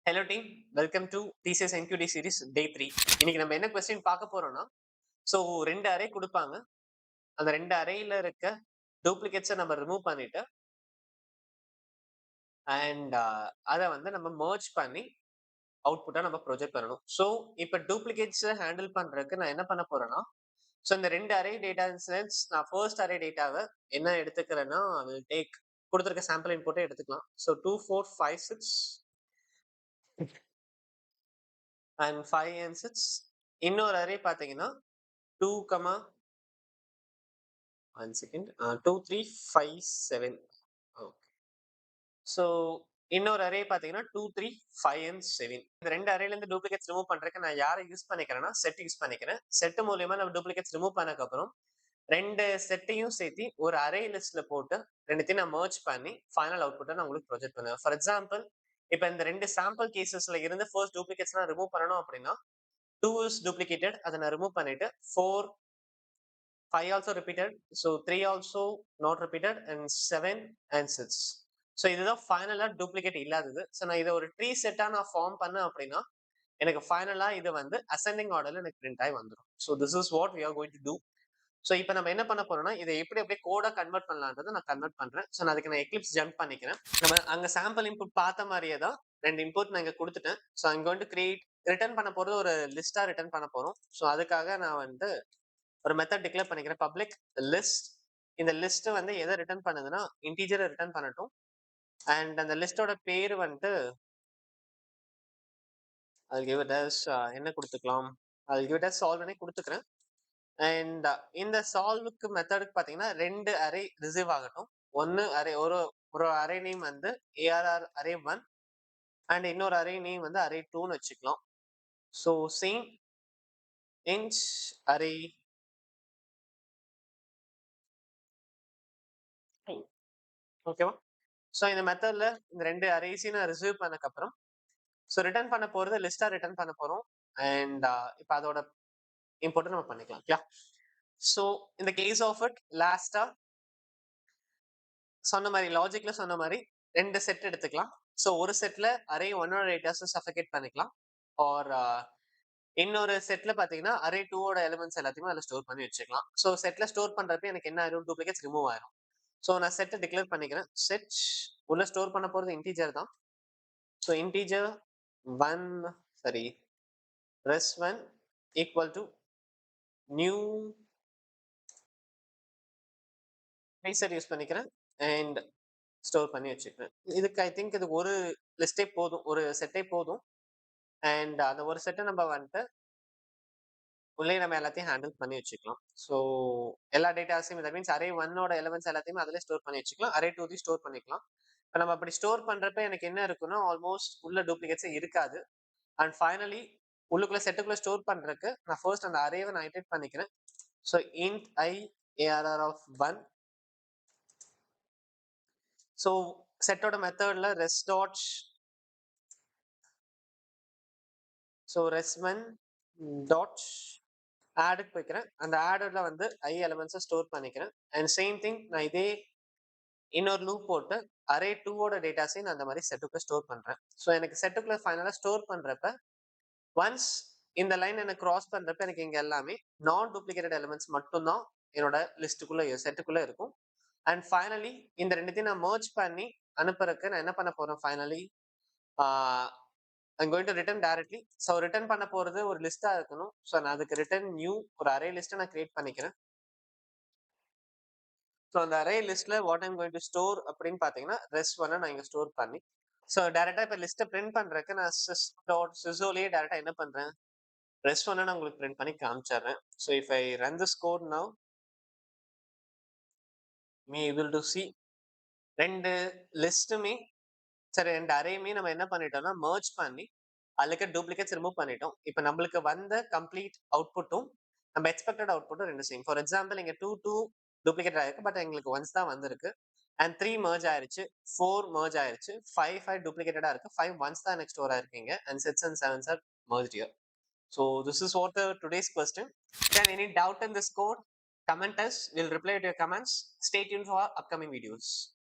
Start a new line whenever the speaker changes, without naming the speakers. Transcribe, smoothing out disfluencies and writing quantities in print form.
Hello team, welcome to TCS NQT series day 3. இன்னைக்கு நம்ம என்ன கொஸ்டின் பார்க்க போறோம்னா, ஸோ 2 அரே குடுப்பாங்க. அந்த 2 அரேல இருக்க டூப்ளிகேட்ஸ நம்ம ரிமூவ் பண்ணிட்டு அண்ட் அத வந்து நம்ம மெர்ஜ் பண்ணி அவுட்புட்டா நம்ம ப்ரொஜெக்ட் பண்ணணும். ஸோ இப்ப டூப்ளிகேட்ஸ ஹேண்டில் பண்றதுக்கு நான் என்ன பண்ண போறேன்னா, ஸோ இந்த 2 அரே டேட்டா சென்ஸ் நான் ஃபர்ஸ்ட் அரே டேட்டாவ என்ன எடுத்துக்கிறேன்னா, வில் டேக் குடுத்திருக்க சாம்பிள் இன்புட்டே எடுத்துக்கலாம். So 2, 4, 5, 6 and 5 and 6. இன்னொரு அரே பார்த்தீங்கன்னா 2, 1 second. 2, 3, 5, 7. ஓகே. ஸோ இன்னொரு அரே பார்த்தீங்கன்னா 2, 3, 5 and 7. இந்த 2 அரேலேருந்து டூப்ளிகேட்ஸ் ரிமூவ் பண்றதுக்கு நான் யாரை யூஸ் பண்ணிக்கிறேன்னா, செட் யூஸ் பண்ணிக்கிறேன். செட் மூலியமா நம்ம டூப்ளிகேட்ஸ் ரிமூவ் பண்ணதுக்கப்புறம் 2 செட்டையும் சேர்த்து ஒரு அரே லிஸ்ட்ல போட்டு 2த்தையும் நான் மெர்ஜ் பண்ணி ஃபைனல் அவுட்புட்டை நான் உங்களுக்கு ப்ரொஜெக்ட் பண்ணுவேன். ஃபார் எக்ஸாம்பிள், இப்போ இந்த 2 சாம்பிள் கேசஸ்ல இருந்து ஃபர்ஸ்ட் டூப்ளிகேட்ஸ் நான் ரிமூவ் பண்ணணும் அப்படின்னா 2 இஸ் டூப்ளிகேட்டட், அதை நான் ரிமூவ் பண்ணிட்டு 4, 5 also repeated, so 3 also not repeated, and 7 and 6. So இதுதான் ஃபைனலா டூப்ளிகேட் இல்லாதது. ஸோ நான் இதை ஒரு ட்ரீ செட்டா நான் ஃபார்ம் பண்ணேன் அப்படின்னா எனக்கு ஃபைனலா இது வந்து அசெண்டிங் ஆர்டர்ல எனக்கு பிரிண்ட் ஆகி வந்துடும். So this is what we are going to do. So இப்போ நம்ம என்ன பண்ண போறோம்னா, இதை எப்படி அப்படியே கோடா கன்வெர்ட் பண்ணலான்றதை நான் கன்வெர்ட் பண்றேன். ஸோ நான் அதுக்கு நான் எக்லிப்ஸ் ஜம்ப் பண்ணிக்கிறேன். நம்ம அங்க சாம்பிள் இன்புட் பார்த்த மாதிரியே தான் 2 இன்புட் நான் இங்க கொடுத்துட்டேன். So I'm going to create return பண்ண போறது ஒரு லிஸ்டா ரிட்டர்ன் பண்ண போறோம். ஸோ அதுக்காக நான் வந்து ஒரு மெத்தட் டிக்ளேர் பண்ணிக்கிறேன், பப்ளிக் லிஸ்ட். இந்த லிஸ்ட் வந்து எதை ரிட்டர்ன் பண்ணுதுன்னா இன்டீஜரை ரிட்டர்ன் பண்ணட்டும். அண்ட் அந்த லிஸ்டோட பேர் வந்துட்டு I'll give it as என்ன கொடுத்துக்கலாம், I'll give it as solve பண்ணி கொடுத்துக்கிறேன். அண்ட் இந்த சால்வுக்கு மெத்தடுக்கு பார்த்தீங்கன்னா 2 அரே ரிசீவ் ஆகட்டும். ஒன்னு அரே ஒரு ஒரு அரே நேம் வந்து ஏஆர்ஆர் அரே 1 அண்ட் இன்னொரு அரே நேம் வந்து அரே 2ன்னு வச்சுக்கலாம். ஸோ சேம் இன்ச் அரே ஓகேவா. ஸோ இந்த மெத்தட்ல இந்த 2 அரேஸையும் நான் ரிசீவ் பண்ணக்கப்புறம் ஸோ ரிட்டர்ன் பண்ண போறது லிஸ்டா ரிட்டர்ன் பண்ண போறோம். அண்ட் இப்போ அதோட இம்போர்ட்டை நம்ம பண்ணிக்கலாம். யா. ஸோ இந்த கேஸ் ஆஃப் இட் லாஸ்டா சொன்ன மாதிரி லாஜிக்ல சொன்ன மாதிரி 2 செட் எடுத்துக்கலாம். ஸோ ஒரு செட்ல அரே 1ஓட டேட்டாஸை சஃபிகேட் பண்ணிக்கலாம். ஆர் இன்னொரு செட்ல பாத்தீங்கன்னா அரே 2ஓட எலிமெண்ட்ஸ் எல்லாத்தையுமே அதில் ஸ்டோர் பண்ணி வச்சுக்கலாம். ஸோ செட்ல ஸ்டோர் பண்றப்ப எனக்கு என்ன ஆயிரும், டூப்ளிகேட்ஸ் ரிமூவ் ஆயிரும். ஸோ நான் செட்டை டிக்ளேர் பண்ணிக்கிறேன். செட் உள்ள ஸ்டோர் பண்ண போறது இன்டீஜர் தான். ஸோ இன்டீஜர் 1 சரி res1 equal to new set use பண்ணிக்கிறேன் அண்ட் ஸ்டோர் பண்ணி வச்சுக்கிறேன். இதுக்கு ஐ திங்க் இது ஒரு லிஸ்டே போதும், ஒரு செட்டே போதும். அண்ட் அந்த ஒரு செட்டை நம்ம வந்துட்டு உள்ளே நம்ம எல்லாத்தையும் ஹேண்டில் பண்ணி வச்சுக்கலாம். ஸோ எல்லா டேட்டாஸையும் தட் மீன்ஸ் அரே 1ஓட எலிமெண்ட்ஸ் எல்லாத்தையுமே அதிலே ஸ்டோர் பண்ணி வச்சுக்கலாம். அரே 2 ஸ்டோர் பண்ணிக்கலாம். இப்போ நம்ம அப்படி ஸ்டோர் பண்றப்ப எனக்கு என்ன இருக்குன்னா ஆல்மோஸ்ட் உள்ள டூப்ளிகேட்ஸே இருக்காது. அண்ட் ஃபைனலி உள்ளுக்குள்ள செட்டுக்குள்ள ஸ்டோர் பண்றதுக்கு நான் ஃபர்ஸ்ட் அந்த அரேவை நான் இட்டரேட் பண்ணிக்கிறேன். So int I ARR of 1. So செட்டோட மெத்தட்ல ரெஸ் டாட் ஸோ ரெஸ்1 டாட் ஆடுக்கு போய்க்கிறேன். அந்த ஆடர்ல வந்து ஐ எலிமெண்ட்ஸை ஸ்டோர் பண்ணிக்கிறேன். அண்ட் சேம் திங் நான் இதே இன்னொரு லூப் போட்டு அரே 2ஓட டேட்டாஸையும் நான் அந்த மாதிரி செட்டுக்குள்ள ஸ்டோர் பண்றேன். ஸோ எனக்கு செட்டுக்குள்ள ஃபைனலாக ஸ்டோர் பண்றப்ப ஒன்ஸ் இந்த லைன் எனக்கு கிராஸ் பண்றப்ப எனக்கு இங்க எல்லாமே நான் டூப்ளிகேட்டட் எலிமெண்ட்ஸ் மட்டும்தான் என்னோட லிஸ்ட்டுக்குள்ள செட்டுக்குள்ள இருக்கும். அண்ட் ஃபைனலி இந்த ரெண்டுத்தையும் நான் மர்ஜ் பண்ணி அனுப்புறதுக்கு நான் என்ன பண்ண போறேன், finally I'm going to return directly. So return பண்ண போறது ஒரு லிஸ்டா இருக்கணும். ஸோ நான் அதுக்கு ரிட்டர்ன் நியூ ஒரு அரே லிஸ்ட்டை நான் கிரியேட் பண்ணிக்கிறேன். ஸோ அந்த அரே லிஸ்ட்ல what I'm going to store அப்படின்னு பார்த்தீங்கன்னா res1 நான் இங்க ஸ்டோர் பண்ணி ஸோ டேரக்டா இப்போ லிஸ்ட்டை பிரிண்ட் பண்றதுக்கு நான் sys.sysஓலயே டேரக்டா என்ன பண்றேன், res1 நான் உங்களுக்கு பிரிண்ட் பண்ணி காமிச்சிடுறேன். So if I run this code now me able to see 2 லிஸ்ட்டுமே சரி 2 அரேயுமே நம்ம என்ன பண்ணிட்டோம்னா மர்ஜ் பண்ணி அதுக்கு டூப்ளிகேட்ஸ் ரிமூவ் பண்ணிட்டோம். இப்போ நம்மளுக்கு வந்த கம்ப்ளீட் அவுட்புட்டும் நம்ம எக்ஸ்பெக்டட் அவுட்புட்டும் 2 சேம். ஃபார் எக்ஸாம்பிள் இங்க 2 டூப்ளிகேட் ஆயிருக்கு, பட் எங்களுக்கு ஒன்ஸ் தான் வந்திருக்கு. அண்ட் 3 மர்ஜ் ஆயிருச்சு, 4 மர்ஜ் ஆயிருச்சு, 5 டூப்ளிகேட்டடா இருக்கு, 5 ஒன்ஸ் தான் எனக்கு store ஆயிருக்கீங்க, and 6 and 7 are merged here. So this is what the today's question. Then any doubt in this code, comment us. We'll reply to your comments. Stay tuned for our upcoming videos.